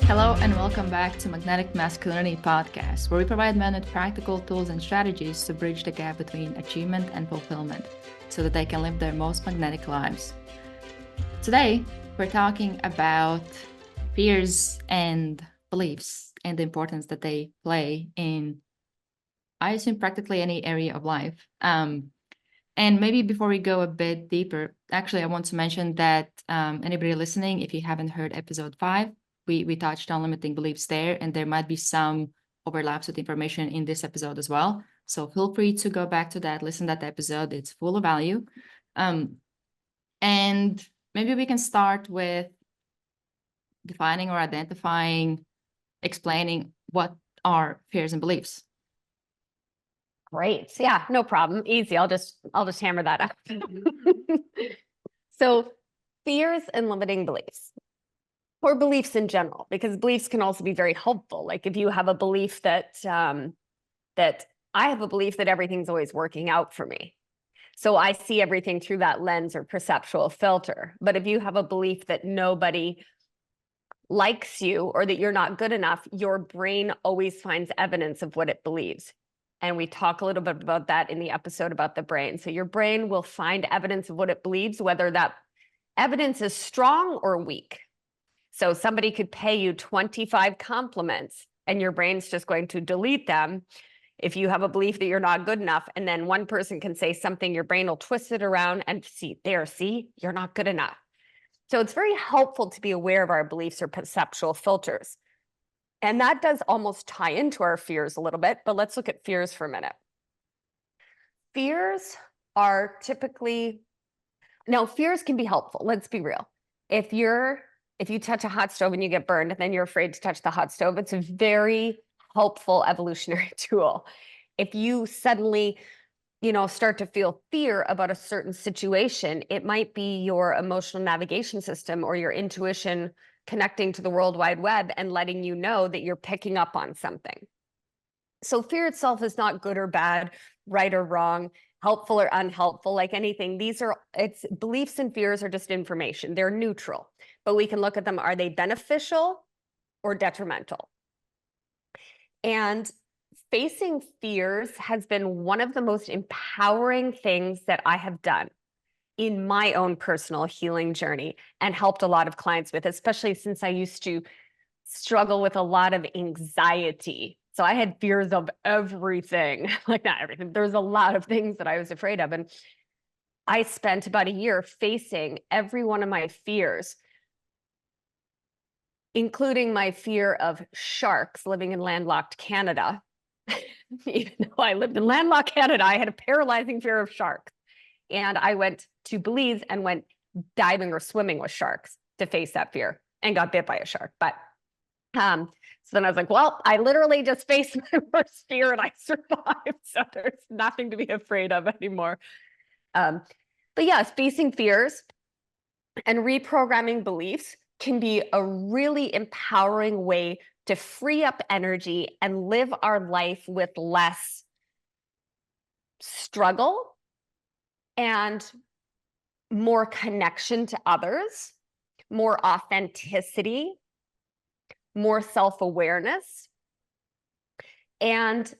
Hello and welcome back to Magnetic Masculinity Podcast, where we provide men with practical tools and strategies to bridge the gap between achievement and fulfillment so that they can live their most magnetic lives. Today, we're talking about fears and beliefs and the importance that they play in, I assume, practically any area of life. And maybe before we go a bit deeper, actually, I want to mention that anybody listening, if you haven't heard episode 5, we touched on limiting beliefs there, and there might be some overlaps with information in this episode as well. So feel free to go back to that, listen to that episode. It's full of value. And maybe we can start with defining or identifying, explaining what are fears and beliefs. Great. Yeah, no problem. Easy. I'll just hammer that out. So fears and limiting beliefs, or beliefs in general, because beliefs can also be very helpful. Like if you have a belief that I have a belief that everything's always working out for me. So I see everything through that lens or perceptual filter. But if you have a belief that nobody likes you or that you're not good enough, your brain always finds evidence of what it believes. And we talk a little bit about that in the episode about the brain. So your brain will find evidence of what it believes, whether that evidence is strong or weak. So somebody could pay you 25 compliments and your brain's just going to delete them if you have a belief that you're not good enough. And then one person can say something, your brain will twist it around and see, you're not good enough. So it's very helpful to be aware of our beliefs or perceptual filters. And that does almost tie into our fears a little bit, but let's look at fears for a minute. Fears are typically, now fears can be helpful. Let's be real. If you touch a hot stove and you get burned, and then you're afraid to touch the hot stove, it's a very helpful evolutionary tool. If you suddenly, start to feel fear about a certain situation, it might be your emotional navigation system or your intuition connecting to the World Wide Web and letting you know that you're picking up on something. So fear itself is not good or bad, right or wrong, helpful or unhelpful, like anything. It's beliefs and fears are just information. They're neutral, but we can look at them. Are they beneficial or detrimental? And facing fears has been one of the most empowering things that I have done in my own personal healing journey and helped a lot of clients with, especially since I used to struggle with a lot of anxiety. So I had fears of everything, like not everything. There's a lot of things that I was afraid of. And I spent about a year facing every one of my fears, including my fear of sharks living in landlocked Canada. Even though I lived in landlocked Canada, I had a paralyzing fear of sharks. And I went to Belize and went diving or swimming with sharks to face that fear and got bit by a shark. But so then I was like, well, I literally just faced my worst fear and I survived. So there's nothing to be afraid of anymore. But yes, facing fears and reprogramming beliefs can be a really empowering way to free up energy and live our life with less struggle and more connection to others, more authenticity, more self-awareness. And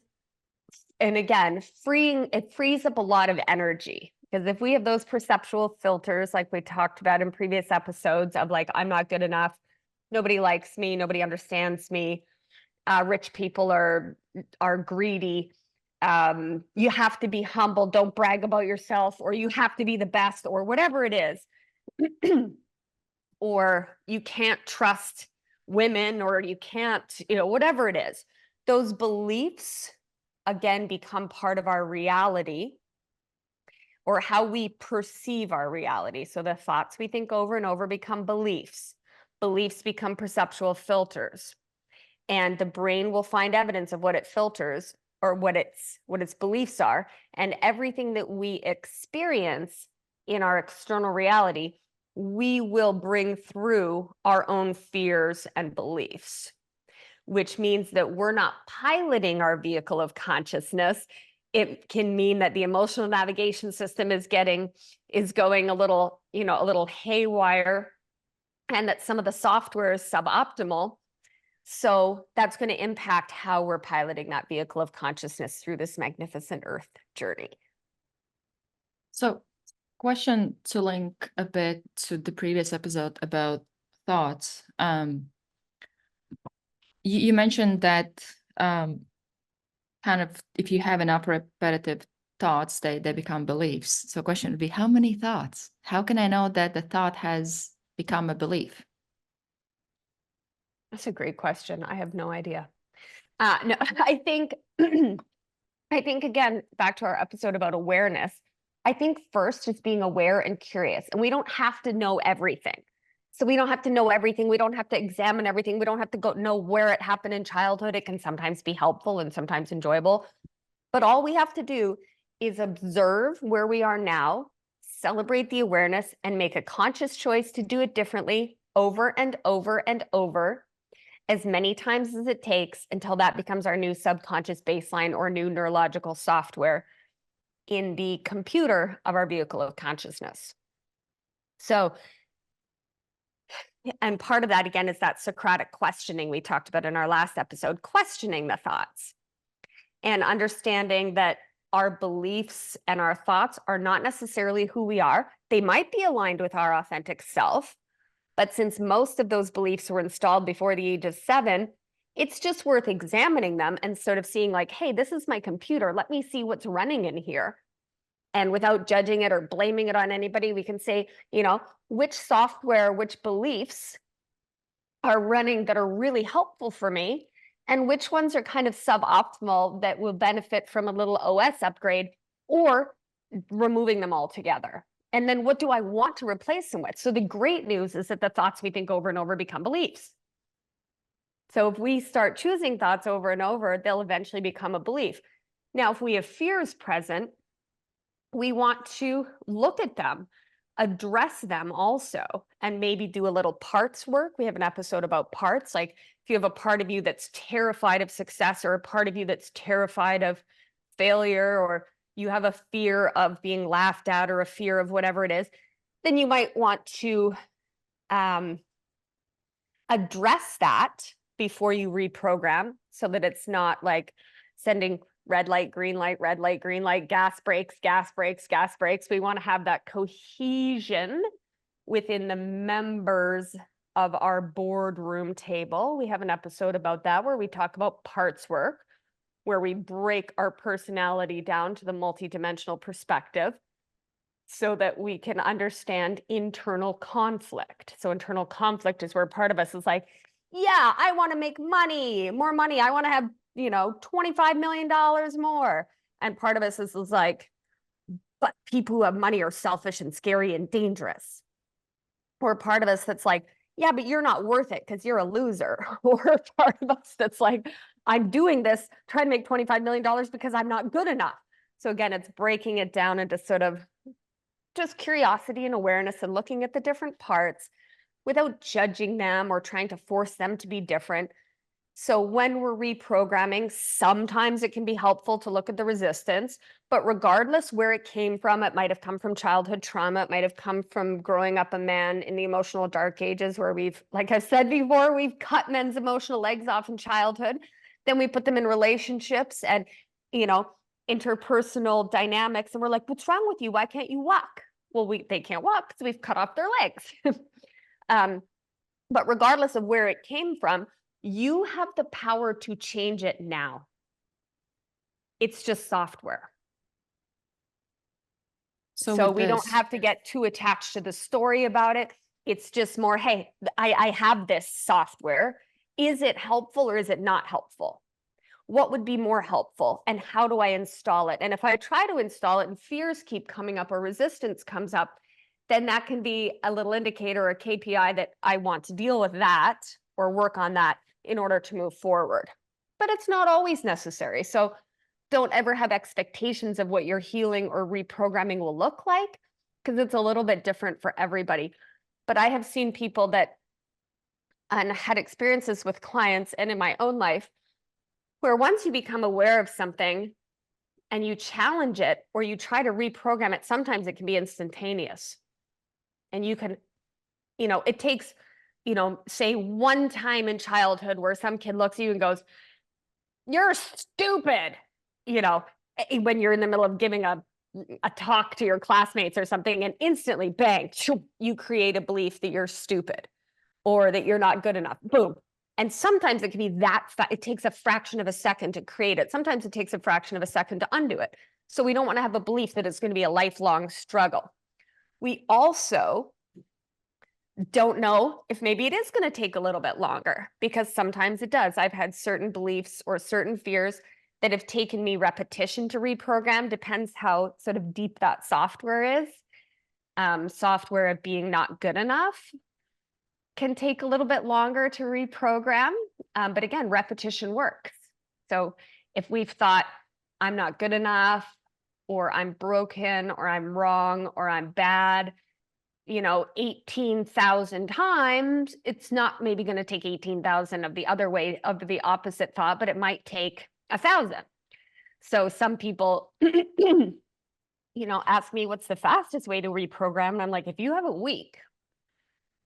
again, it frees up a lot of energy. Because if we have those perceptual filters, like we talked about in previous episodes of like, I'm not good enough, nobody likes me, nobody understands me, rich people are greedy, you have to be humble, don't brag about yourself, or you have to be the best, or whatever it is, or you can't trust women, or you can't, whatever it is, those beliefs, again, become part of our reality or how we perceive our reality. So the thoughts we think over and over become beliefs. Beliefs become perceptual filters. And the brain will find evidence of what it filters or what its beliefs are. And everything that we experience in our external reality, we will bring through our own fears and beliefs, which means that we're not piloting our vehicle of consciousness. It can mean that the emotional navigation system is going a little haywire, and that some of the software is suboptimal. So that's going to impact how we're piloting that vehicle of consciousness through this magnificent Earth journey. So, question to link a bit to the previous episode about thoughts. You mentioned that kind of if you have enough repetitive thoughts, they become beliefs. So, question would be, how many thoughts? How can I know that the thought has become a belief? That's a great question. I have no idea. No, I think, I think again, back to our episode about awareness, I think first is being aware and curious, and we don't have to know everything. So we don't have to know everything. We don't have to examine everything. We don't have to go know where it happened in childhood. It can sometimes be helpful and sometimes enjoyable. But all we have to do is observe where we are now, celebrate the awareness, and make a conscious choice to do it differently over and over and over, as many times as it takes until that becomes our new subconscious baseline or new neurological software in the computer of our vehicle of consciousness. So, and part of that, again, is that Socratic questioning we talked about in our last episode, questioning the thoughts and understanding that our beliefs and our thoughts are not necessarily who we are. They might be aligned with our authentic self, but since most of those beliefs were installed before the age of 7, it's just worth examining them and sort of seeing like, hey, this is my computer. Let me see what's running in here. And without judging it or blaming it on anybody, we can say, which software, which beliefs are running that are really helpful for me, and which ones are kind of suboptimal that will benefit from a little OS upgrade or removing them altogether. And then what do I want to replace them with? So the great news is that the thoughts we think over and over become beliefs. So if we start choosing thoughts over and over, they'll eventually become a belief. Now, if we have fears present, we want to look at them, address them also, and maybe do a little parts work. We have an episode about parts. Like if you have a part of you that's terrified of success or a part of you that's terrified of failure, or you have a fear of being laughed at or a fear of whatever it is, then you might want to address that before you reprogram so that it's not like sending red light, green light, red light, green light, gas brakes, gas brakes, gas brakes. We want to have that cohesion within the members of our boardroom table. We have an episode about that where we talk about parts work, where we break our personality down to the multidimensional perspective so that we can understand internal conflict. So internal conflict is where part of us is like, yeah, I want to make money, more money. I want to have, $25 million more. And part of us is like, but people who have money are selfish and scary and dangerous. Or part of us that's like, yeah, but you're not worth it because you're a loser. Or part of us that's like, I'm doing this, trying to make $25 million because I'm not good enough. So again, it's breaking it down into sort of just curiosity and awareness and looking at the different parts without judging them or trying to force them to be different. So when we're reprogramming, sometimes it can be helpful to look at the resistance, but regardless where it came from, it might have come from childhood trauma. It might have come from growing up a man in the emotional dark ages where we've, like I've said before, we've cut men's emotional legs off in childhood. Then we put them in relationships and, interpersonal dynamics. And we're like, what's wrong with you? Why can't you walk? Well, they can't walk because we've cut off their legs. But regardless of where it came from, you have the power to change it now. It's just software. So we don't have to get too attached to the story about it. It's just more, hey, I have this software. Is it helpful or is it not helpful? What would be more helpful and how do I install it? And if I try to install it and fears keep coming up or resistance comes up, then that can be a little indicator or a KPI that I want to deal with that or work on that in order to move forward. But it's not always necessary. So don't ever have expectations of what your healing or reprogramming will look like, because it's a little bit different for everybody. But I have seen people that, and had experiences with clients and in my own life, where once you become aware of something and you challenge it or you try to reprogram it, sometimes it can be instantaneous. And you can, it takes, say one time in childhood where some kid looks at you and goes, "You're stupid," when you're in the middle of giving a talk to your classmates or something, and instantly, bang, you create a belief that you're stupid or that you're not good enough. Boom. And sometimes it can be it takes a fraction of a second to create it. Sometimes it takes a fraction of a second to undo it. So we don't want to have a belief that it's going to be a lifelong struggle. We also don't know if maybe it is going to take a little bit longer, because sometimes it does. I've had certain beliefs or certain fears that have taken me repetition to reprogram. Depends how sort of deep that software is. Software of being not good enough can take a little bit longer to reprogram. But again, repetition works. So if we've thought, I'm not good enough, or I'm broken, or I'm wrong, or I'm bad, 18,000 times, it's not maybe going to take 18,000 of the other way, of the opposite thought, but it might take 1,000. So some people, ask me what's the fastest way to reprogram. And I'm like, if you have a week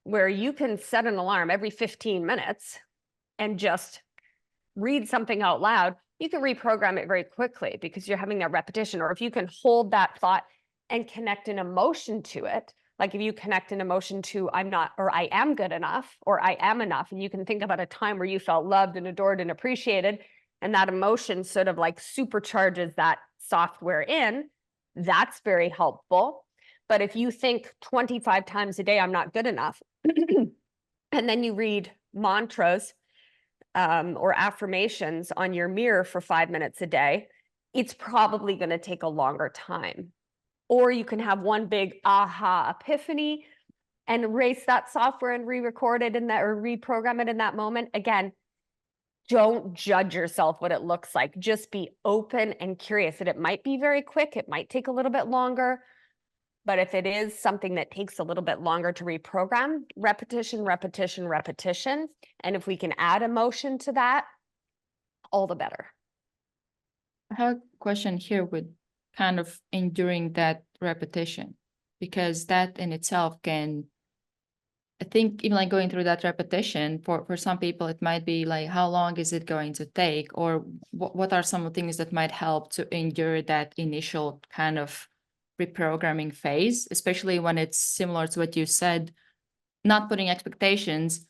where you can set an alarm every 15 minutes and just read something out loud, you can reprogram it very quickly because you're having that repetition. Or if you can hold that thought and connect an emotion to it, like if you connect an emotion to I'm not, or I am good enough, or I am enough, and you can think about a time where you felt loved and adored and appreciated, and that emotion sort of like supercharges that software in, that's very helpful. But if you think 25 times a day, I'm not good enough, and then you read mantras or affirmations on your mirror for 5 minutes a day, it's probably going to take a longer time. Or you can have one big aha epiphany and erase that software and re-record it in that, or reprogram it in that moment. Again, don't judge yourself what it looks like. Just be open and curious. And it might be very quick. It might take a little bit longer. But if it is something that takes a little bit longer to reprogram, repetition, repetition, repetition. And if we can add emotion to that, all the better. I have a question here with kind of enduring that repetition, because that in itself can, I think even like going through that repetition for some people, it might be like, how long is it going to take? Or what are some of the things that might help to endure that initial kind of reprogramming phase, especially when it's similar to what you said, not putting expectations,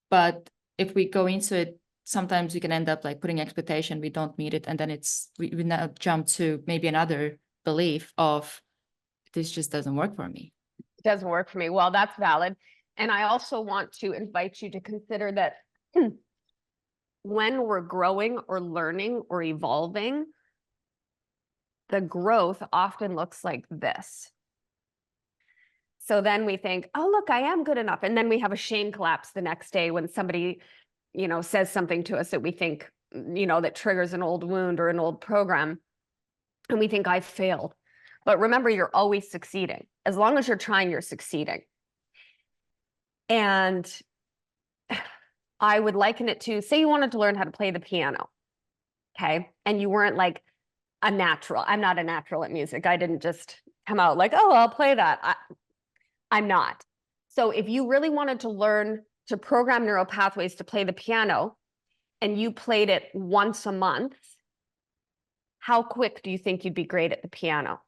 but if we go into it, sometimes we can end up like putting expectation, we don't meet it, and then we now jump to maybe another belief of this just doesn't work for me. It doesn't work for me. Well, that's valid. And I also want to invite you to consider that when we're growing or learning or evolving, the growth often looks like this. So then we think, oh, look, I am good enough. And then we have a shame collapse the next day when somebody, says something to us that we think, that triggers an old wound or an old program. And we think I failed. But remember, you're always succeeding. As long as you're trying, you're succeeding. And I would liken it to, say you wanted to learn how to play the piano, okay? And you weren't like a natural. I'm not a natural at music. I didn't just come out like, oh, I'll play that. I'm not. So if you really wanted to learn to program neural pathways to play the piano, and you played it once a month, how quick do you think you'd be great at the piano?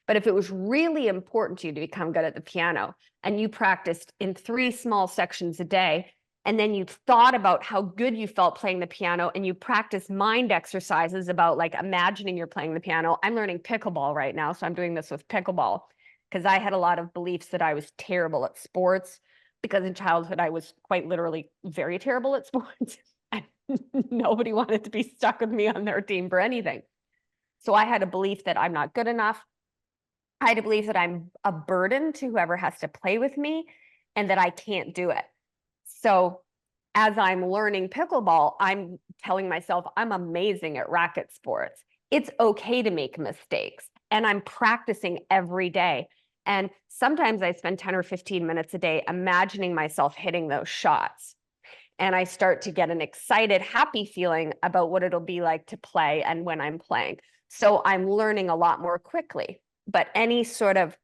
But if it was really important to you to become good at the piano, and you practiced in 3 small sections a day, and then you thought about how good you felt playing the piano, and you practice mind exercises about like imagining you're playing the piano. I'm learning pickleball right now, so I'm doing this with pickleball, because I had a lot of beliefs that I was terrible at sports, because in childhood I was quite literally very terrible at sports. And nobody wanted to be stuck with me on their team for anything. So I had a belief that I'm not good enough. I had a belief that I'm a burden to whoever has to play with me, and that I can't do it. So as I'm learning pickleball, I'm telling myself I'm amazing at racket sports. It's okay to make mistakes. And I'm practicing every day. And sometimes I spend 10 or 15 minutes a day imagining myself hitting those shots. And I start to get an excited, happy feeling about what it'll be like to play and when I'm playing. So I'm learning a lot more quickly. But any sort of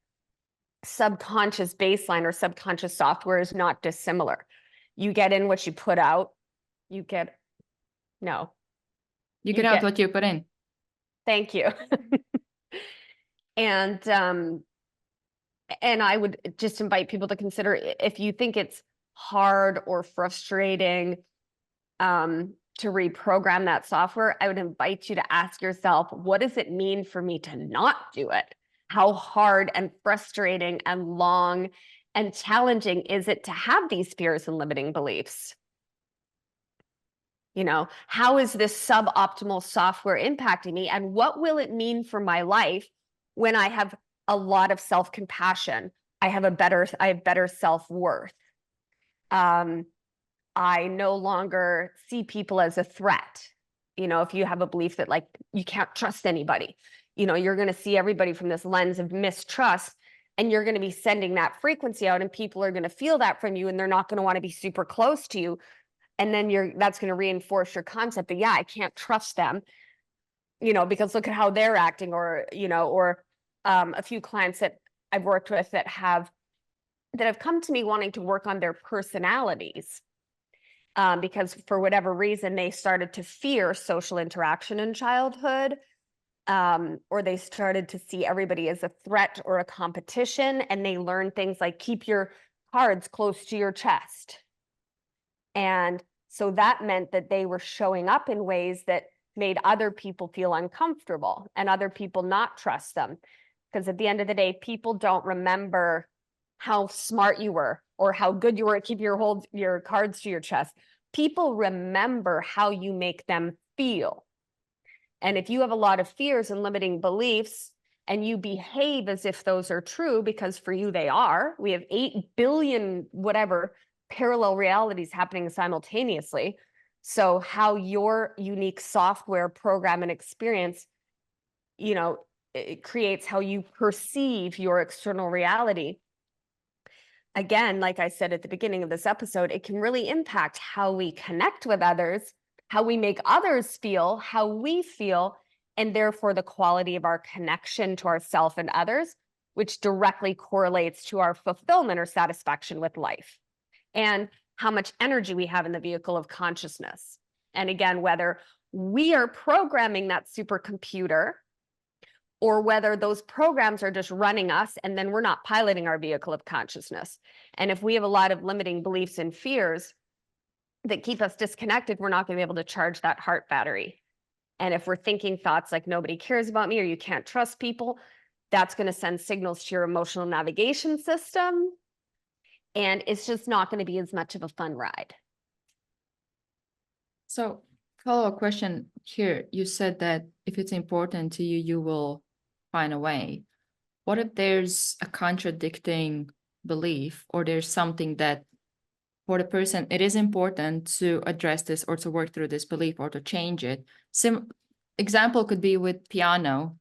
subconscious baseline or subconscious software is not dissimilar. You get in what you put out. You get, no, You get out what you put in. thank you. And I would just invite people to consider, if you think it's hard or frustrating to reprogram that software, I would invite you to ask yourself, what does it mean for me to not do it? How hard and frustrating and long and challenging is it to have these fears and limiting beliefs? You know, how is this suboptimal software impacting me? And what will it mean for my life when I have a lot of self-compassion? I have better self-worth. I no longer see people as a threat. You know, if you have a belief that like you can't trust anybody, you know, you're going to see everybody from this lens of mistrust, and you're going to be sending that frequency out, and people are going to feel that from you, and they're not going to want to be super close to you. And then that's going to reinforce your concept that, yeah, I can't trust them, you know, because look at how they're acting, or, you know, or a few clients that I've worked with that have come to me wanting to work on their personalities. Because for whatever reason, they started to fear social interaction in childhood, or they started to see everybody as a threat or a competition, and they learned things like keep your cards close to your chest. And so that meant that they were showing up in ways that made other people feel uncomfortable and other people not trust them. Because at the end of the day, people don't remember how smart you were or how good you were at keeping your cards to your chest. People remember how you make them feel. And if you have a lot of fears and limiting beliefs, and you behave as if those are true, because for you they are, we have 8 billion whatever parallel realities happening simultaneously. So how your unique software, program, and experience, you know, it creates how you perceive your external reality. Again, like I said at the beginning of this episode, it can really impact how we connect with others, how we make others feel, how we feel, and therefore the quality of our connection to ourselves and others, which directly correlates to our fulfillment or satisfaction with life, and how much energy we have in the vehicle of consciousness. And again, whether we are programming that supercomputer or whether those programs are just running us and then we're not piloting our vehicle of consciousness. And if we have a lot of limiting beliefs and fears that keep us disconnected, we're not going to be able to charge that heart battery. And if we're thinking thoughts like nobody cares about me or you can't trust people, that's going to send signals to your emotional navigation system. And it's just not going to be as much of a fun ride. So, follow-up question here. You said that if it's important to you, you will find a way. What if there's a contradicting belief, or there's something that for the person, it is important to address this or to work through this belief or to change it? Example could be with piano.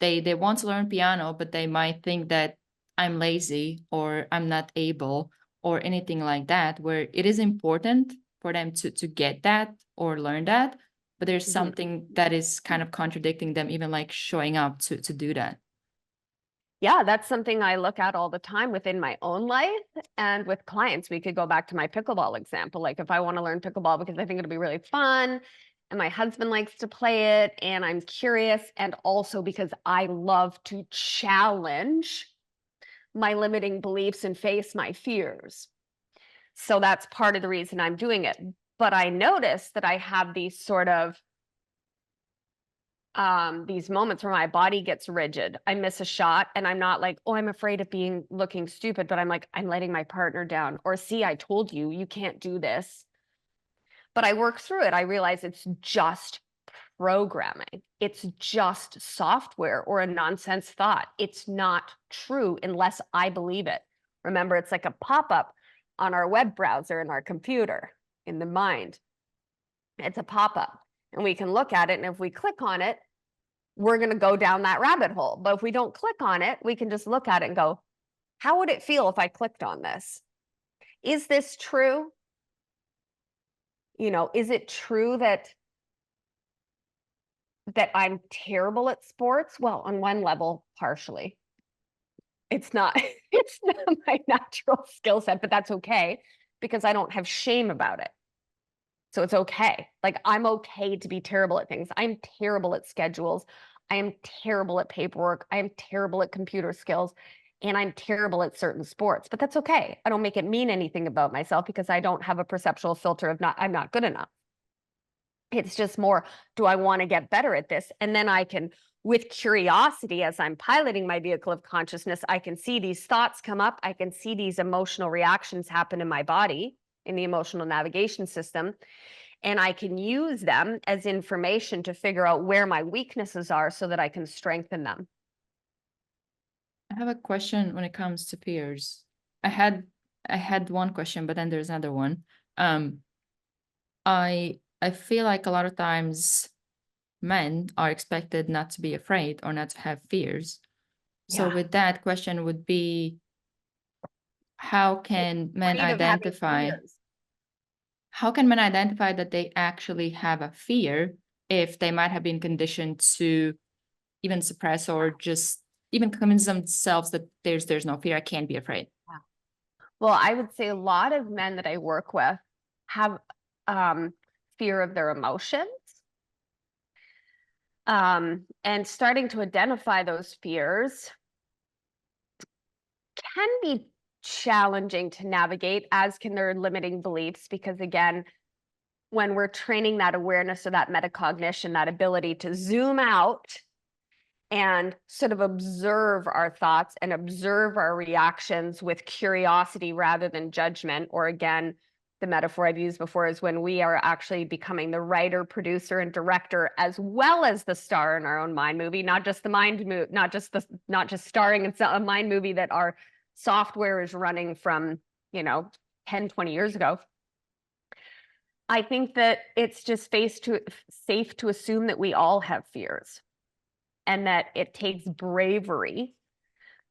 They want to learn piano, but they might think that I'm lazy or I'm not able or anything like that, where it is important for them to get that or learn that, but there's something that is kind of contradicting them, even like showing up to do that. Yeah, that's something I look at all the time within my own life and with clients. We could go back to my pickleball example. Like if I want to learn pickleball because I think it'll be really fun and my husband likes to play it and I'm curious, and also because I love to challenge my limiting beliefs and face my fears. So that's part of the reason I'm doing it. But I notice that I have these sort of these moments where my body gets rigid. I miss a shot and I'm not like, oh, I'm afraid of looking stupid, but I'm like, I'm letting my partner down. Or see, I told you, you can't do this. But I work through it. I realize it's just programming. It's just software or a nonsense thought. It's not true unless I believe it. Remember, it's like a pop-up on our web browser in our computer, in the mind. It's a pop-up. And we can look at it, and if we click on it, we're going to go down that rabbit hole. But if we don't click on it, we can just look at it and go, how would it feel if I clicked on this? Is this true? You know, is it true that I'm terrible at sports? Well, on one level, partially. It's not, It's not my natural skill set, but that's okay because I don't have shame about it. So it's okay. Like, I'm okay to be terrible at things. I'm terrible at schedules. I am terrible at paperwork. I am terrible at computer skills. And I'm terrible at certain sports, but that's okay. I don't make it mean anything about myself because I don't have a perceptual filter of I'm not good enough. It's just more, do I want to get better at this? And then I can, with curiosity, as I'm piloting my vehicle of consciousness, I can see these thoughts come up. I can see these emotional reactions happen in my body, in the emotional navigation system. And I can use them as information to figure out where my weaknesses are so that I can strengthen them. I have a question when it comes to fears. I had one question, but then there's another one. I feel like a lot of times men are expected not to be afraid or not to have fears. So Yeah. with that question would be, how can men Afraid of having identify fears. how can men identify that they actually have a fear if they might have been conditioned to even suppress or just even convince themselves that there's no fear, I can't be afraid? Well, I would say a lot of men that I work with have fear of their emotions. And starting to identify those fears can be challenging to navigate, as can their limiting beliefs, because again, when we're training that awareness or that metacognition, that ability to zoom out and sort of observe our thoughts and observe our reactions with curiosity rather than judgment, or again, the metaphor I've used before is when we are actually becoming the writer, producer, and director, as well as the star in our own mind movie, not just the mind movie, not just starring in a mind movie that our software is running from, 10, 20 years ago. I think that it's just safe to assume that we all have fears and that it takes bravery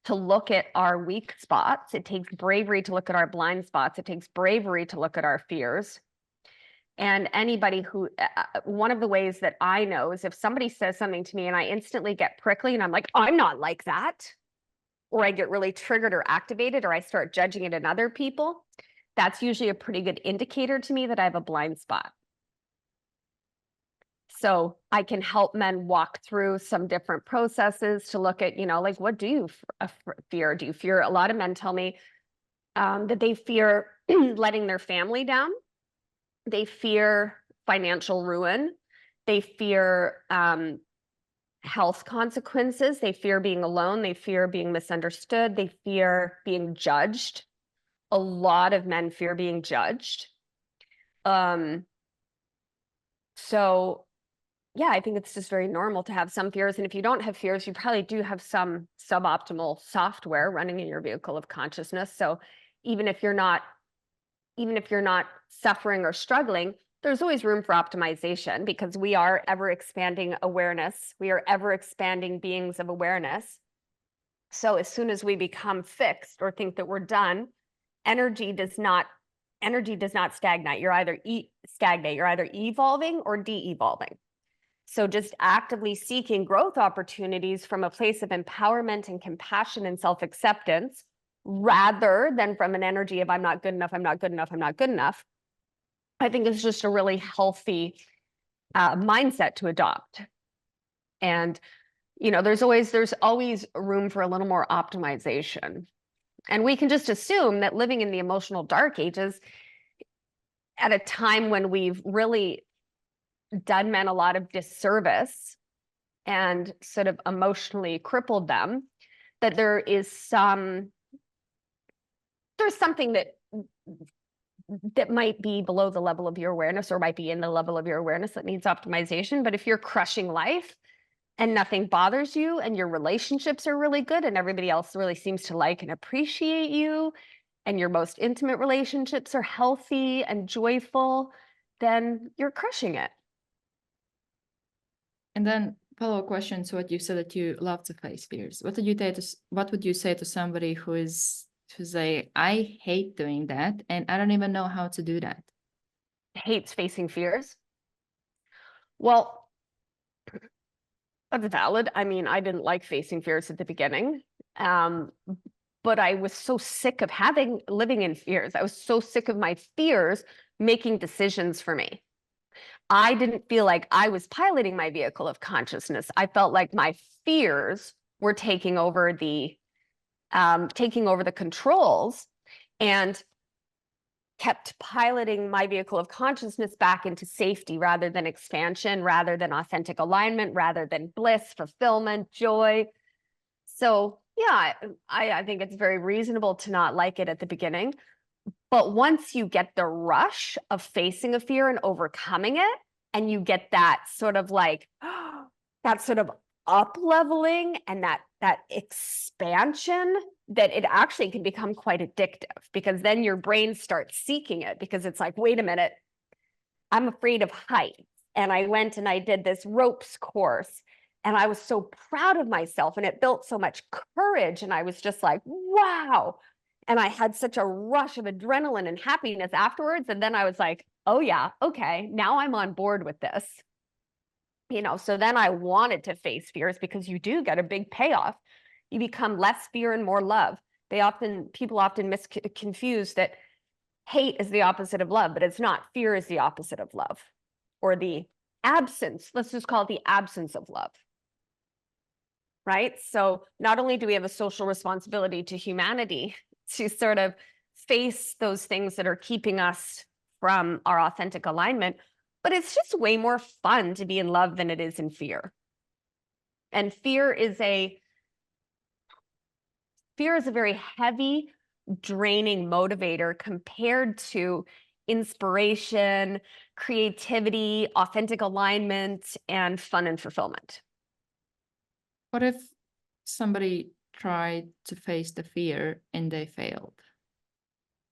to look at our weak spots. It takes bravery to look at our blind spots. It takes bravery to look at our fears. And anybody who, one of the ways that I know is if somebody says something to me and I instantly get prickly and I'm like, I'm not like that, or I get really triggered or activated, or I start judging it in other people, that's usually a pretty good indicator to me that I have a blind spot. So I can help men walk through some different processes to look at, like, what do you fear? Do you fear? A lot of men tell me that they fear letting their family down. They fear financial ruin. They fear health consequences. They fear being alone. They fear being misunderstood. They fear being judged. A lot of men fear being judged. So yeah, I think it's just very normal to have some fears. And if you don't have fears, you probably do have some suboptimal software running in your vehicle of consciousness. So even if you're not suffering or struggling, there's always room for optimization because we are ever expanding awareness. We are ever expanding beings of awareness. So as soon as we become fixed or think that we're done, energy does not stagnate. You're either evolving or de-evolving. So just actively seeking growth opportunities from a place of empowerment and compassion and self-acceptance, rather than from an energy of I'm not good enough, I'm not good enough, I'm not good enough, I think is just a really healthy mindset to adopt. And, there's always room for a little more optimization. And we can just assume that living in the emotional dark ages at a time when we've really done men a lot of disservice and sort of emotionally crippled them, that there's something that might be below the level of your awareness or might be in the level of your awareness that needs optimization. But if you're crushing life and nothing bothers you and your relationships are really good and everybody else really seems to like and appreciate you and your most intimate relationships are healthy and joyful, then you're crushing it. And then follow-up question to what you said, that you love to face fears. What would you say to somebody who's like, I hate doing that and I don't even know how to do that? Hates facing fears? Well, that's valid. I mean, I didn't like facing fears at the beginning. but I was so sick of living in fears. I was so sick of my fears making decisions for me. I didn't feel like I was piloting my vehicle of consciousness. I felt like my fears were taking over the controls, and kept piloting my vehicle of consciousness back into safety rather than expansion, rather than authentic alignment, rather than bliss, fulfillment, joy. So yeah, I think it's very reasonable to not like it at the beginning. But once you get the rush of facing a fear and overcoming it, and you get that sort of like, that sort of up leveling and that expansion, that it actually can become quite addictive, because then your brain starts seeking it, because it's like, wait a minute, I'm afraid of heights. And I went and I did this ropes course, and I was so proud of myself, and it built so much courage. And I was just like, wow. And I had such a rush of adrenaline and happiness afterwards. And then I was like, oh yeah, okay, now I'm on board with this. So then I wanted to face fears, because you do get a big payoff. You become less fear and more love. People often confuse that hate is the opposite of love, but it's not. Fear is the opposite of love, or the absence. Let's just call it the absence of love. Right? So not only do we have a social responsibility to humanity to sort of face those things that are keeping us from our authentic alignment, but it's just way more fun to be in love than it is in fear. And fear is a very heavy, draining motivator compared to inspiration, creativity, authentic alignment, and fun and fulfillment. What if somebody tried to face the fear and they failed?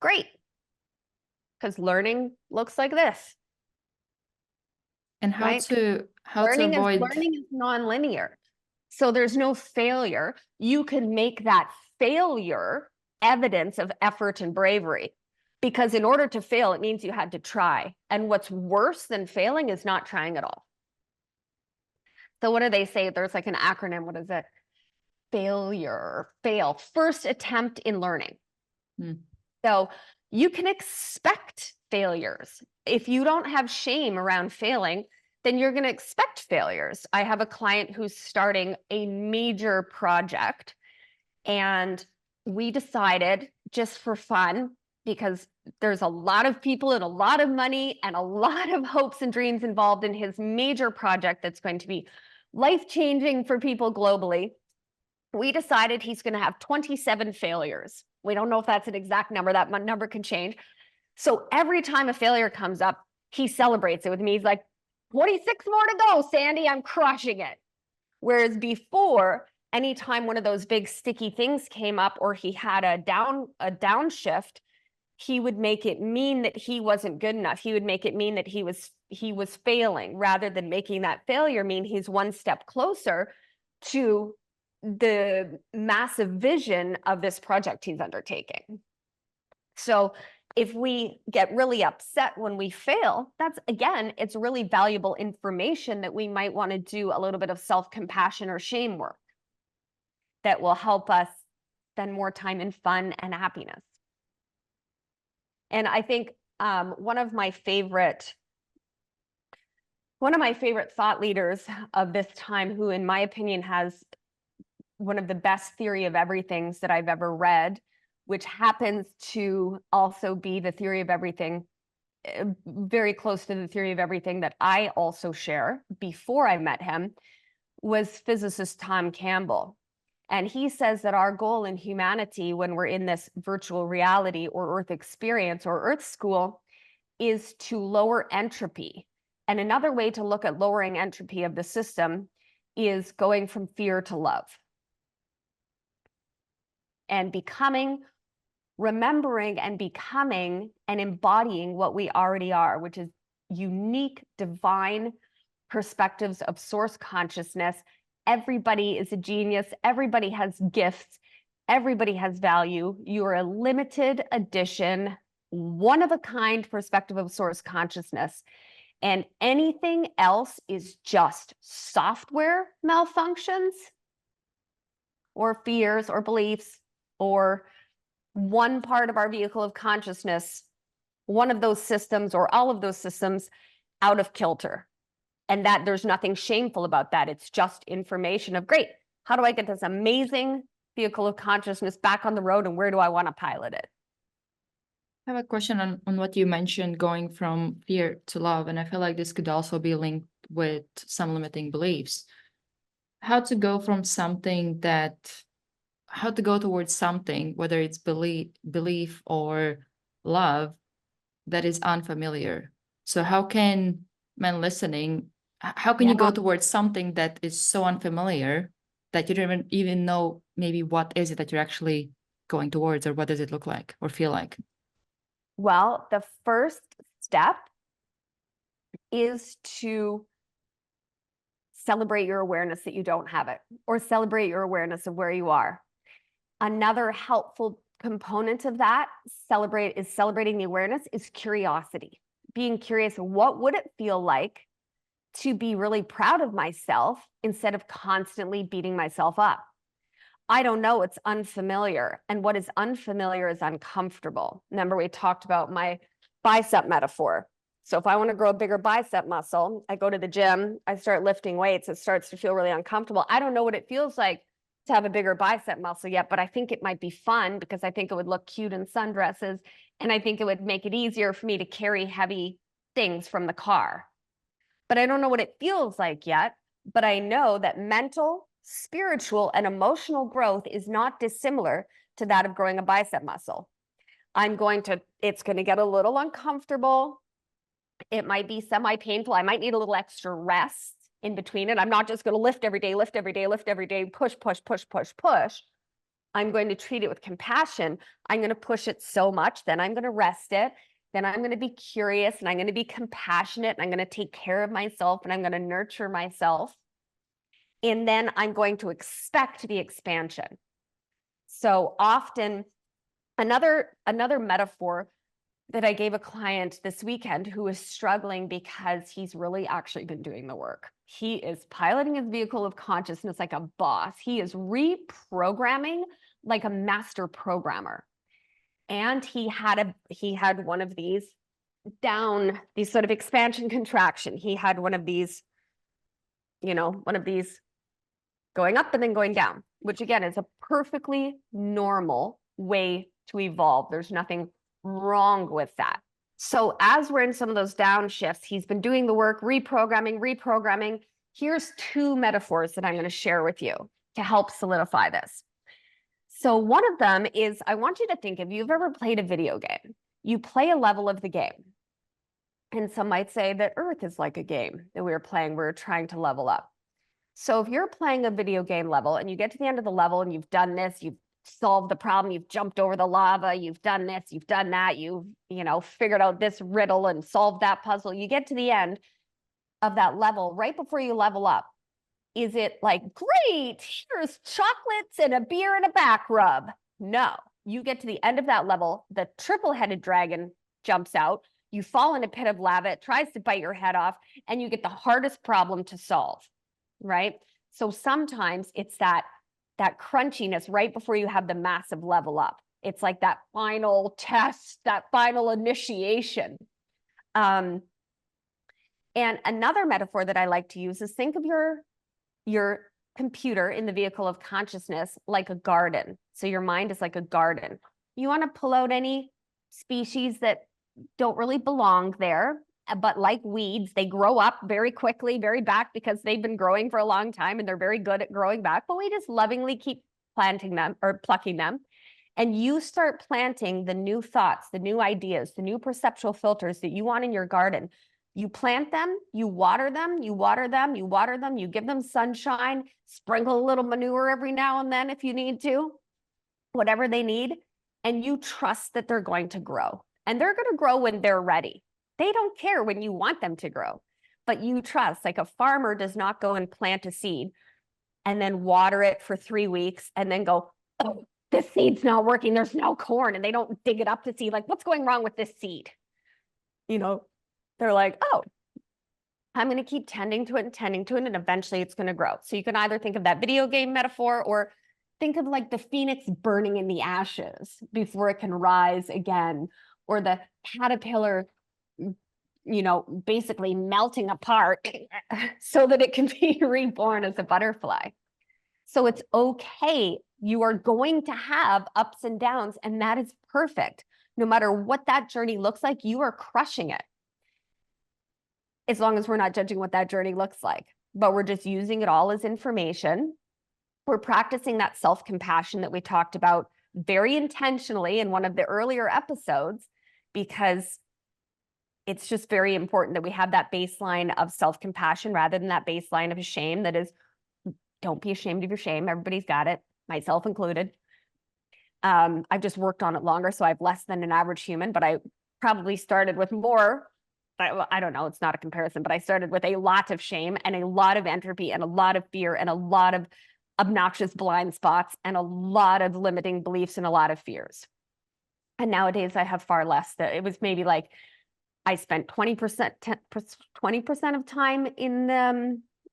Great. Because learning looks like this. And how right? to avoid learning is non-linear. So there's no failure. You can make that failure evidence of effort and bravery, because in order to fail, it means you had to try. And what's worse than failing is not trying at all. So what do they say? There's like an acronym. What is it? Fail. First attempt in learning. So you can expect failures. If you don't have shame around failing, then you're going to expect failures. I have a client who's starting a major project, and we decided, just for fun, because there's a lot of people and a lot of money and a lot of hopes and dreams involved in his major project that's going to be life-changing for people globally. We decided he's going to have 27 failures. We don't know if that's an exact number. That number can change. So every time a failure comes up, he celebrates it with me. He's like, 26 more to go, Sandy. I'm crushing it. Whereas before, anytime one of those big sticky things came up, or he had a downshift, he would make it mean that he wasn't good enough. He would make it mean that he was failing, rather than making that failure mean he's one step closer to the massive vision of this project he's undertaking. So if we get really upset when we fail, it's really valuable information that we might want to do a little bit of self-compassion or shame work that will help us spend more time in fun and happiness. And I think one of my favorite thought leaders of this time, who in my opinion has one of the best theory of everythings that I've ever read, which happens to also be the theory of everything, very close to the theory of everything that I also share before I met him, was physicist Tom Campbell. And he says that our goal in humanity, when we're in this virtual reality or Earth experience or Earth school, is to lower entropy. And another way to look at lowering entropy of the system is going from fear to love. And remembering and becoming and embodying what we already are, which is unique, divine perspectives of source consciousness. Everybody is a genius. Everybody has gifts. Everybody has value. You are a limited edition, one of a kind perspective of source consciousness. And anything else is just software malfunctions or fears or beliefs or one part of our vehicle of consciousness, one of those systems or all of those systems out of kilter. And that there's nothing shameful about that. It's just information of, great, how do I get this amazing vehicle of consciousness back on the road, and where do I want to pilot it? I have a question on what you mentioned, going from fear to love, and I feel like this could also be linked with some limiting beliefs. How to go from something that, how to go towards something, whether it's belief or love, that is unfamiliar. So how can men listening, how can you go towards something that is so unfamiliar that you don't even know maybe what is it that you're actually going towards, or what does it look like or feel like? Well, the first step is to celebrate your awareness that you don't have it, or celebrate your awareness of where you are. Another helpful component of that celebrating the awareness is curiosity. Being curious, what would it feel like to be really proud of myself instead of constantly beating myself up? I don't know, it's unfamiliar. And what is unfamiliar is uncomfortable. Remember, we talked about my bicep metaphor. So if I want to grow a bigger bicep muscle, I go to the gym, I start lifting weights, it starts to feel really uncomfortable. I don't know what it feels like to have a bigger bicep muscle yet, but I think it might be fun because I think it would look cute in sundresses. And I think it would make it easier for me to carry heavy things from the car. But I don't know what it feels like yet, but I know that mental, spiritual, and emotional growth is not dissimilar to that of growing a bicep muscle. It's going to get a little uncomfortable. It might be semi-painful. I might need a little extra rest in between it. I'm not just going to lift every day, lift every day, lift every day, push, push, push, push, push. I'm going to treat it with compassion. I'm going to push it so much, then I'm going to rest it. Then I'm going to be curious, and I'm going to be compassionate, and I'm going to take care of myself, and I'm going to nurture myself. And then I'm going to expect the expansion. So often, another metaphor that I gave a client this weekend who is struggling because he's really actually been doing the work. He is piloting his vehicle of consciousness like a boss. He is reprogramming like a master programmer. And he had one of these these sort of expansion contraction. He had one of these going up and then going down, which again is a perfectly normal way to evolve. There's nothing wrong with that. So as we're in some of those downshifts, he's been doing the work, reprogramming. Here's two metaphors that I'm going to share with you to help solidify this. So one of them is, I want you to think, if you've ever played a video game, you play a level of the game. And some might say that Earth is like a game that we were playing, we're trying to level up. So if you're playing a video game level and you get to the end of the level and you've done this, you've solved the problem, you've jumped over the lava, you've done this, you've done that, you've figured out this riddle and solved that puzzle, you get to the end of that level. Right before you level up, is it like, great, here's chocolates and a beer and a back rub? No, you get to the end of that level, the triple-headed dragon jumps out, you fall in a pit of lava, it tries to bite your head off, and you get the hardest problem to solve, right? So sometimes it's that crunchiness right before you have the massive level up. It's like that final test, that final initiation. And another metaphor that I like to use is, think of your computer in the vehicle of consciousness like a garden. So your mind is like a garden. You want to pull out any species that don't really belong there, but like weeds, they grow up very quickly, very back, because they've been growing for a long time and they're very good at growing back, but we just lovingly keep planting them or plucking them. And you start planting the new thoughts, the new ideas, the new perceptual filters that you want in your garden. You plant them, you water them, you water them, you water them, you give them sunshine, sprinkle a little manure every now and then if you need to, whatever they need, and you trust that they're going to grow. And they're going to grow when they're ready. They don't care when you want them to grow, but you trust. Like a farmer does not go and plant a seed and then water it for 3 weeks and then go, oh, this seed's not working, there's no corn. And they don't dig it up to see, like, what's going wrong with this seed? They're like, oh, I'm going to keep tending to it, and eventually it's going to grow. So you can either think of that video game metaphor, or think of like the phoenix burning in the ashes before it can rise again, or the caterpillar, basically melting apart so that it can be reborn as a butterfly. So it's okay. You are going to have ups and downs, and that is perfect. No matter what that journey looks like, you are crushing it. As long as we're not judging what that journey looks like, but we're just using it all as information. We're practicing that self-compassion that we talked about very intentionally in one of the earlier episodes, because it's just very important that we have that baseline of self-compassion rather than that baseline of shame that is, don't be ashamed of your shame. Everybody's got it, myself included. I've just worked on it longer, so I have less than an average human, but I probably started with more. I don't know, it's not a comparison, but I started with a lot of shame and a lot of entropy and a lot of fear and a lot of obnoxious blind spots and a lot of limiting beliefs and a lot of fears. And nowadays I have far less. It was maybe like I spent 20% of time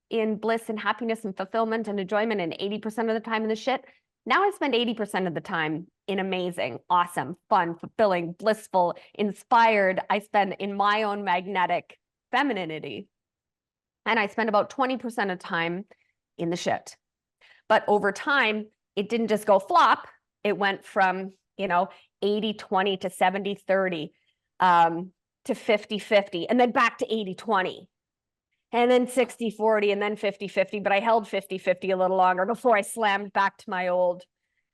in bliss and happiness and fulfillment and enjoyment, and 80% of the time in the shit. Now I spend 80% of the time in amazing, awesome, fun, fulfilling, blissful, inspired. I spend in my own magnetic femininity. And I spend about 20% of time in the shit. But over time, it didn't just go flop. It went from, 80-20 to 70-30 to 50-50, and then back to 80-20. And then 60-40, and then 50-50, but I held 50-50 a little longer before I slammed back to my old,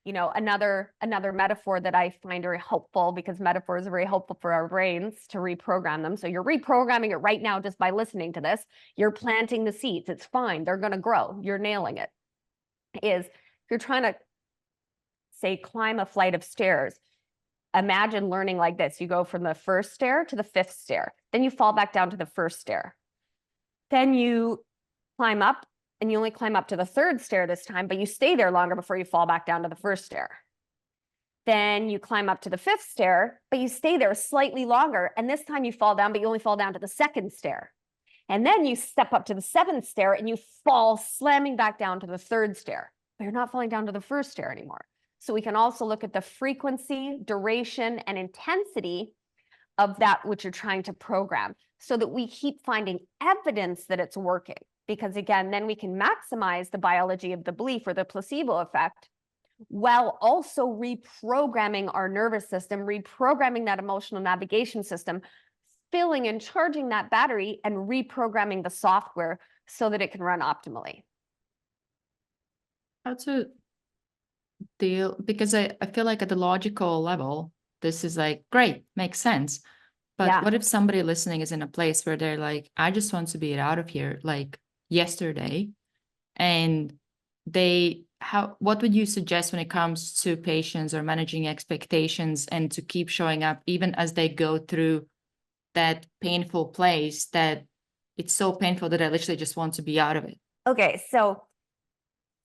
another metaphor that I find very helpful, because metaphors are very helpful for our brains to reprogram them. So you're reprogramming it right now just by listening to this. You're planting the seeds. It's fine. They're going to grow. You're nailing it. If you're trying to, say, climb a flight of stairs, imagine learning like this. You go from the first stair to the fifth stair. Then you fall back down to the first stair. Then you climb up, and you only climb up to the third stair this time, but you stay there longer before you fall back down to the first stair. Then you climb up to the fifth stair, but you stay there slightly longer. And this time you fall down, but you only fall down to the second stair. And then you step up to the seventh stair and you fall slamming back down to the third stair, but you're not falling down to the first stair anymore. So we can also look at the frequency, duration, and intensity of that which you're trying to program, so that we keep finding evidence that it's working. Because again, then we can maximize the biology of the belief or the placebo effect, while also reprogramming our nervous system, reprogramming that emotional navigation system, filling and charging that battery, and reprogramming the software so that it can run optimally. How to deal, because I feel like at the logical level, this is like, great, makes sense. But Yeah. what if somebody listening is in a place where they're like, I just want to be out of here, like yesterday, and what would you suggest when it comes to patients or managing expectations, and to keep showing up even as they go through that painful place that it's so painful that I literally just want to be out of it? Okay, so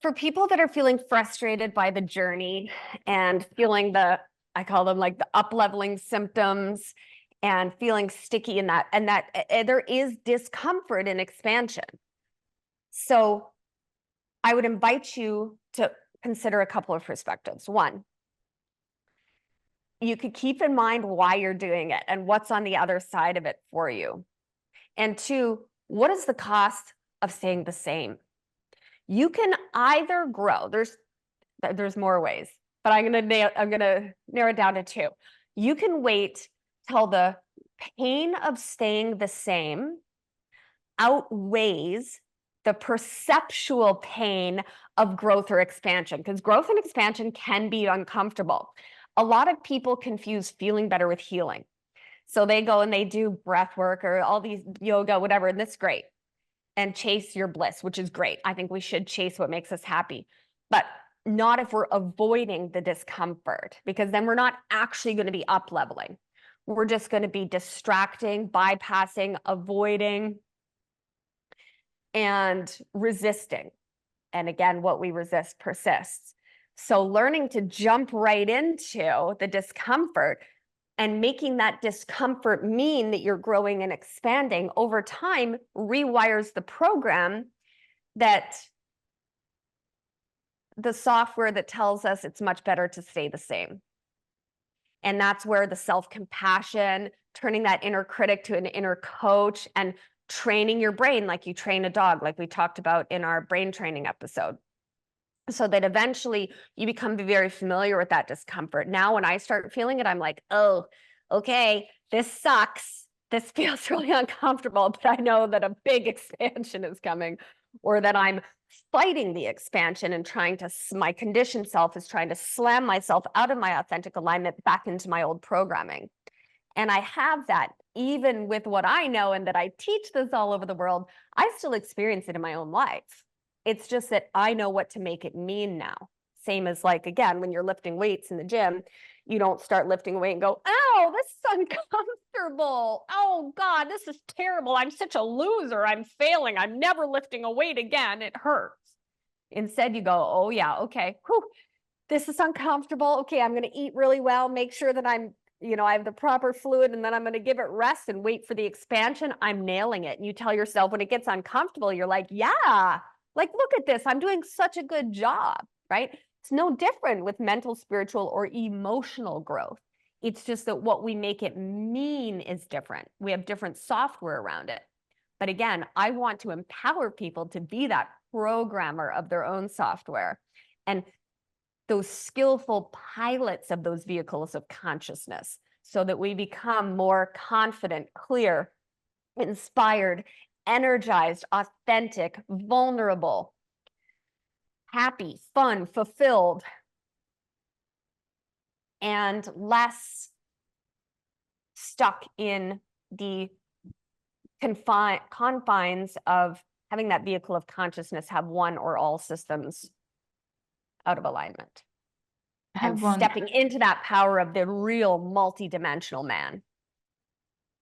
for people that are feeling frustrated by the journey and feeling I call them like the up-leveling symptoms, and feeling sticky in that, and there is discomfort in expansion. So I would invite you to consider a couple of perspectives. One, you could keep in mind why you're doing it and what's on the other side of it for you. And two, what is the cost of staying the same? You can either grow. There's more ways, but I'm gonna narrow it down to two. You can wait till the pain of staying the same outweighs the perceptual pain of growth or expansion, because growth and expansion can be uncomfortable. A lot of people confuse feeling better with healing. So they go and they do breath work or all these yoga, whatever, and that's great. And chase your bliss, which is great. I think we should chase what makes us happy, but not if we're avoiding the discomfort, because then we're not actually going to be up leveling. We're just going to be distracting, bypassing, avoiding, and resisting. And again, what we resist persists. So learning to jump right into the discomfort and making that discomfort mean that you're growing and expanding over time rewires the program that the software that tells us it's much better to stay the same. And that's where the self-compassion, turning that inner critic to an inner coach, and training your brain like you train a dog, like we talked about in our brain training episode, so that eventually you become very familiar with that discomfort. Now, when I start feeling it, I'm like, oh, okay, this sucks. This feels really uncomfortable, but I know that a big expansion is coming, or that I'm fighting the expansion and trying to, my conditioned self is trying to slam myself out of my authentic alignment back into my old programming. And I have that even with what I know, and that I teach this all over the world, I still experience it in my own life. It's just that I know what to make it mean now. Same as, like, again, when you're lifting weights in the gym, you don't start lifting a weight and go, oh, this is uncomfortable. Oh God, this is terrible. I'm such a loser. I'm failing. I'm never lifting a weight again. It hurts. Instead, you go, oh yeah, okay, whew, this is uncomfortable. Okay, I'm going to eat really well, make sure that I'm, I have the proper fluid, and then I'm going to give it rest and wait for the expansion. I'm nailing it. And you tell yourself when it gets uncomfortable, you're like, yeah, like, look at this. I'm doing such a good job, right? It's no different with mental, spiritual, or emotional growth. It's just that what we make it mean is different. We have different software around it. But again, I want to empower people to be that programmer of their own software, and those skillful pilots of those vehicles of consciousness, so that we become more confident, clear, inspired, energized, authentic, vulnerable, happy, fun, fulfilled, and less stuck in the confines of having that vehicle of consciousness have one or all systems out of alignment, and stepping into that power of the real multidimensional man.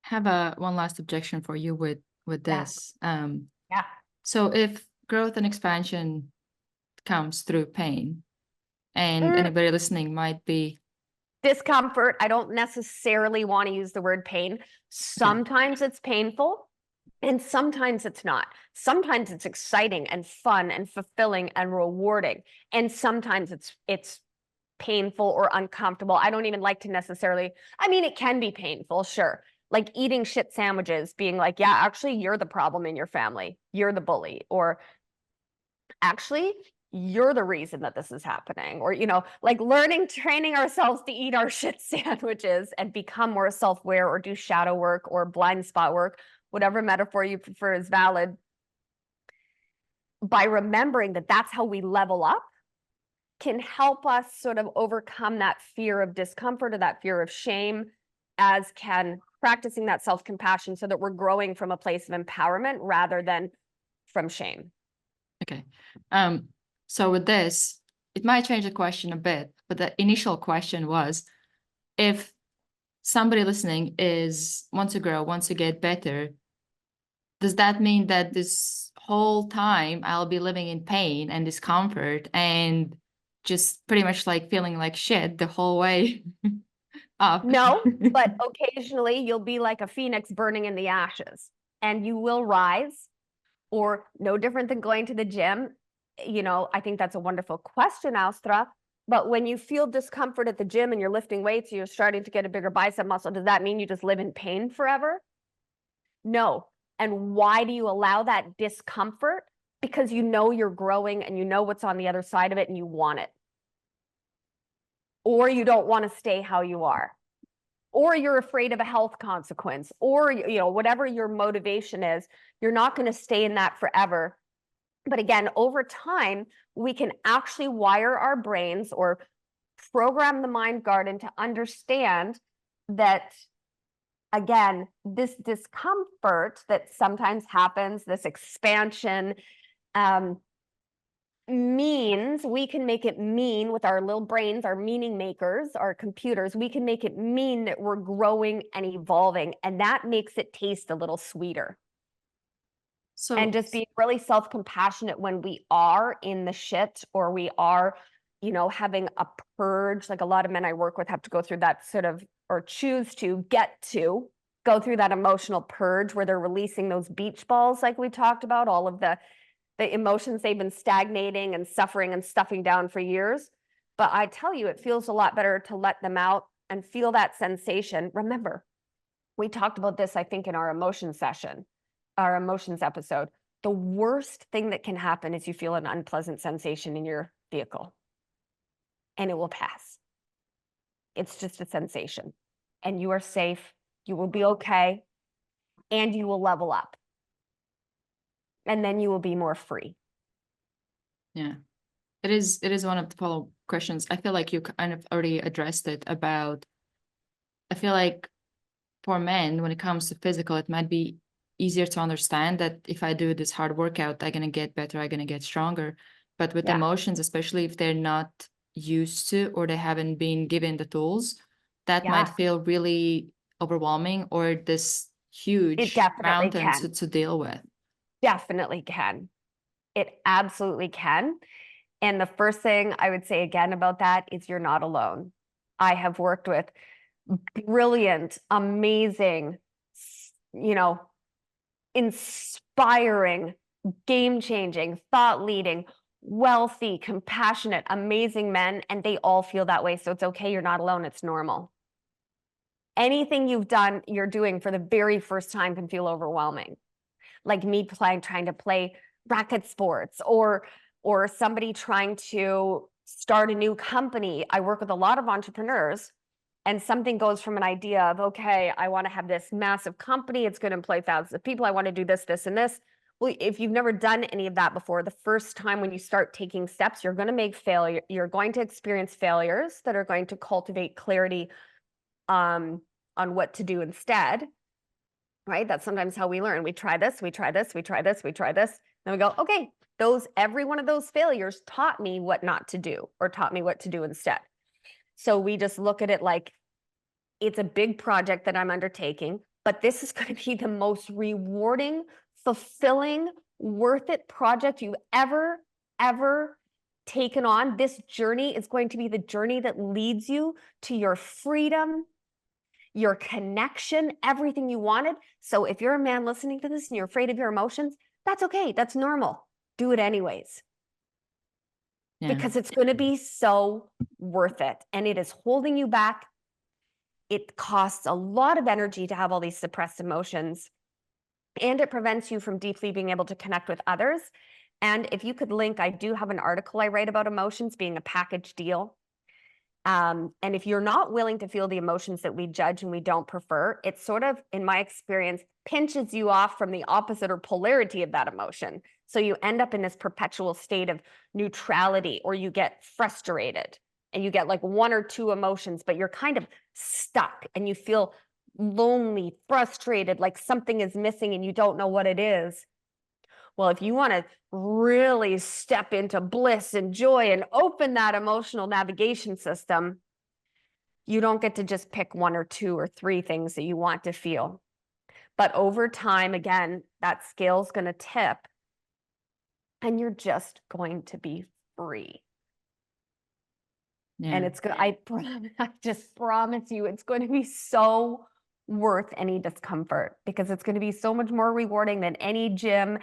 Have a one last objection for you with this. Yeah. So if growth and expansion comes through pain, and anybody listening might be discomfort, I don't necessarily want to use the word pain. Sometimes it's painful, and sometimes it's not. Sometimes it's exciting and fun and fulfilling and rewarding, and sometimes it's painful or uncomfortable. I don't even like to necessarily, I mean, it can be painful, sure. Like eating shit sandwiches, being like, yeah, actually, you're the problem in your family. You're the bully. Or actually, you're the reason that this is happening. Or, like training ourselves to eat our shit sandwiches and become more self-aware, or do shadow work or blind spot work, whatever metaphor you prefer is valid. By remembering that that's how we level up, can help us sort of overcome that fear of discomfort or that fear of shame, as can practicing that self-compassion, so that we're growing from a place of empowerment rather than from shame. Okay. So with this, it might change the question a bit, but the initial question was, if somebody listening wants to grow, wants to get better, does that mean that this whole time I'll be living in pain and discomfort and just pretty much like feeling like shit the whole way up? No, but occasionally you'll be like a phoenix burning in the ashes, and you will rise. Or no different than going to the gym. I think that's a wonderful question, Astra. But when you feel discomfort at the gym and you're lifting weights, you're starting to get a bigger bicep muscle, does that mean you just live in pain forever? No. And why do you allow that discomfort? Because you know you're growing, and you know what's on the other side of it, and you want it. Or you don't want to stay how you are. Or you're afraid of a health consequence, or whatever your motivation is, you're not going to stay in that forever. But again, over time, we can actually wire our brains or program the mind garden to understand that, again, this discomfort that sometimes happens, this expansion, means we can make it mean with our little brains, our meaning makers, our computers. We can make it mean that we're growing and evolving, and that makes it taste a little sweeter. And just being really self-compassionate when we are in the shit, or we are, having a purge. Like a lot of men I work with have to go through that sort of, or choose to go through that emotional purge where they're releasing those beach balls, like we talked about, all of the the emotions they've been stagnating and suffering and stuffing down for years. But I tell you, it feels a lot better to let them out and feel that sensation. Remember, we talked about this, I think, in our emotions episode. The worst thing that can happen is you feel an unpleasant sensation in your vehicle, and it will pass. It's just a sensation, and you are safe. You will be okay, and you will level up. And then you will be more free. Yeah. It is one of the follow-up questions. I feel like you kind of already addressed it about, I feel like for men, when it comes to physical, it might be easier to understand that if I do this hard workout, I'm going to get better, I'm going to get stronger. But with emotions, especially if they're not used to or they haven't been given the tools, that might feel really overwhelming or this huge mountain to deal with. Definitely can. It absolutely can. And the first thing I would say again about that is you're not alone. I have worked with brilliant, amazing, inspiring, game-changing, thought-leading, wealthy, compassionate, amazing men, and they all feel that way. So it's okay. You're not alone. It's normal. Anything you're doing for the very first time can feel overwhelming. Like me trying to play racket sports or somebody trying to start a new company. I work with a lot of entrepreneurs, and something goes from an idea of, okay, I want to have this massive company. It's going to employ thousands of people. I want to do this, this, and this. Well, if you've never done any of that before, the first time when you start taking steps, you're going to make failure. You're going to experience failures that are going to cultivate clarity on what to do instead. Right? That's sometimes how we learn. We try this, we try this, we try this, we try this. Then we go, okay, every one of those failures taught me what not to do or taught me what to do instead. So we just look at it like it's a big project that I'm undertaking, but this is going to be the most rewarding, fulfilling, worth it project you've ever taken on. This journey is going to be the journey that leads you to your freedom, your connection, everything you wanted. So if you're a man listening to this and you're afraid of your emotions, that's okay. That's normal. Do it anyways. Because it's going to be so worth it. And it is holding you back. It costs a lot of energy to have all these suppressed emotions. And it prevents you from deeply being able to connect with others. And if you could link, I do have an article I write about emotions being a package deal. And if you're not willing to feel the emotions that we judge and we don't prefer, it sort of, in my experience, pinches you off from the opposite or polarity of that emotion. So you end up in this perpetual state of neutrality, or you get frustrated and you get like one or two emotions, but you're kind of stuck and you feel lonely, frustrated, like something is missing and you don't know what it is. Well, if you want to really step into bliss and joy and open that emotional navigation system, you don't get to just pick one or two or three things that you want to feel. But over time, again, that scale's going to tip and you're just going to be free. And it's good. I just promise you, it's going to be so worth any discomfort, because it's going to be so much more rewarding than any gym,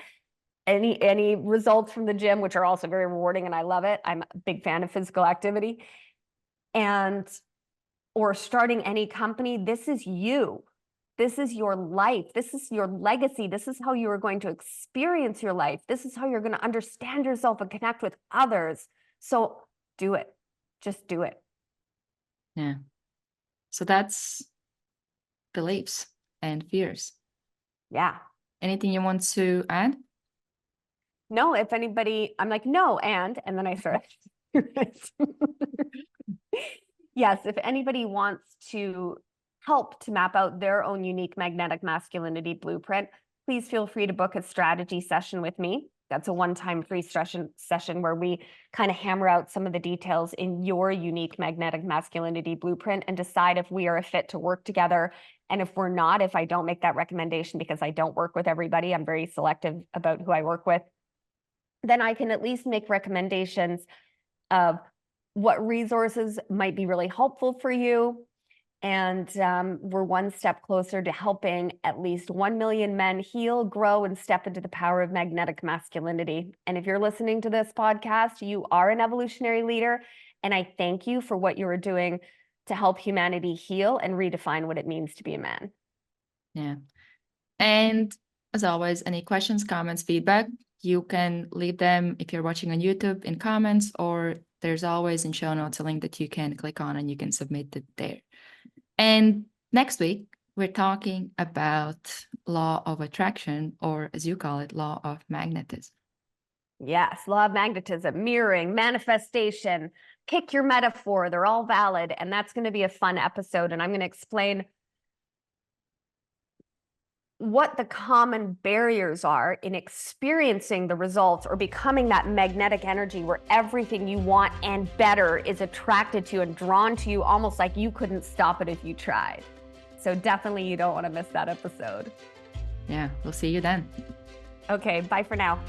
any results from the gym, which are also very rewarding, and I love it. I'm a big fan of physical activity. Or starting any company. This is you. This is your life. This is your legacy. This is how you are going to experience your life. This is how you're going to understand yourself and connect with others. So do it. Just do it. Yeah. So that's beliefs and fears. Yeah. Anything you want to add? No, if anybody, I'm like, no, and then I start. Yes, if anybody wants to help to map out their own unique magnetic masculinity blueprint, please feel free to book a strategy session with me. That's a one-time free session where we kind of hammer out some of the details in your unique magnetic masculinity blueprint and decide if we are a fit to work together. And if we're not, if I don't make that recommendation, because I don't work with everybody, I'm very selective about who I work with, then I can at least make recommendations of what resources might be really helpful for you, And we're one step closer to helping at least 1 million men heal, grow, and step into the power of magnetic masculinity. And if you're listening to this podcast, you are an evolutionary leader. And I thank you for what you are doing to help humanity heal and redefine what it means to be a man. Yeah. And as always, any questions, comments, feedback, you can leave them if you're watching on YouTube in comments, or there's always in show notes a link that you can click on and you can submit it there. And next week, we're talking about law of attraction, or as you call it, law of magnetism. Yes, law of magnetism, mirroring, manifestation, pick your metaphor. They're all valid. And that's going to be a fun episode. And I'm going to explain what the common barriers are in experiencing the results or becoming that magnetic energy where everything you want and better is attracted to you and drawn to you, almost like you couldn't stop it if you tried. So definitely you don't want to miss that episode. Yeah, we'll see you then. Okay, bye for now.